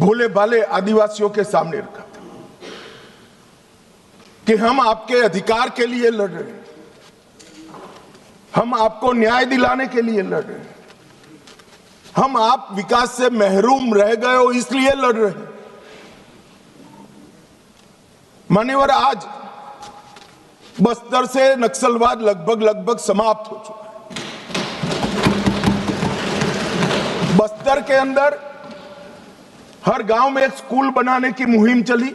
भोले भाले आदिवासियों के सामने रखा था कि हम आपके अधिकार के लिए लड़ रहे हैं, हम आपको न्याय दिलाने के लिए लड़ रहे हैं, हम आप विकास से महरूम रह गए हो इसलिए लड़ रहे हैं। मान्यवर, आज बस्तर से नक्सलवाद लगभग समाप्त हो चुका है। बस्तर के अंदर हर गांव में एक स्कूल बनाने की मुहिम चली।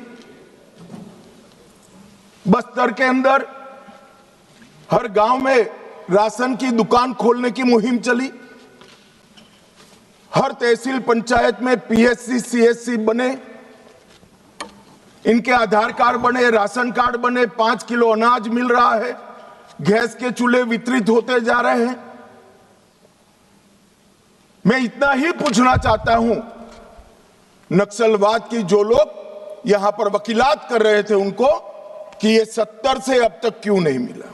बस्तर के अंदर हर गांव में राशन की दुकान खोलने की मुहिम चली। हर तहसील पंचायत में पीएचसी सीएचसी बने, इनके आधार कार्ड बने, राशन कार्ड बने, 5 किलो अनाज मिल रहा है, गैस के चूल्हे वितरित होते जा रहे हैं। मैं इतना ही पूछना चाहता हूं, नक्सलवाद की जो लोग यहां पर वकीलात कर रहे थे उनको, कि ये 70 से अब तक क्यों नहीं मिला।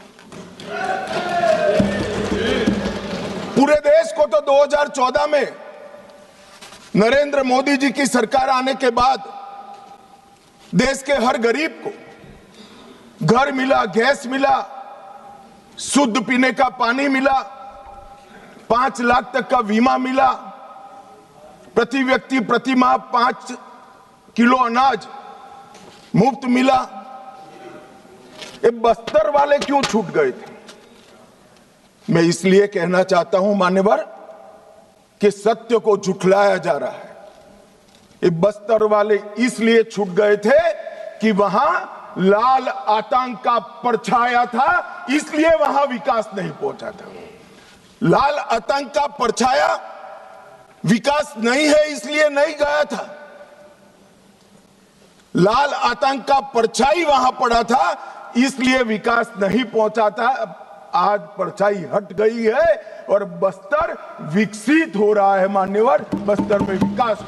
पूरे देश को तो 2014 में नरेंद्र मोदी जी की सरकार आने के बाद देश के हर गरीब को घर मिला, गैस मिला, शुद्ध पीने का पानी मिला, 5 लाख तक का बीमा मिला, प्रति व्यक्ति प्रति माह 5 किलो अनाज मुफ्त मिला। ये बस्तर वाले क्यों छूट गए थे? मैं इसलिए कहना चाहता हूं मान्यवर कि सत्य को झुठलाया जा रहा है। ये बस्तर वाले इसलिए छूट गए थे कि वहां लाल आतंक का परछाया था, इसलिए वहां विकास नहीं पहुंचा था। लाल आतंक का परछाया विकास नहीं है इसलिए नहीं गया था। लाल आतंक का परछाई वहां पड़ा था इसलिए विकास नहीं पहुंचा था। आज परछाई हट गई है और बस्तर विकसित हो रहा है मान्यवर, बस्तर में विकास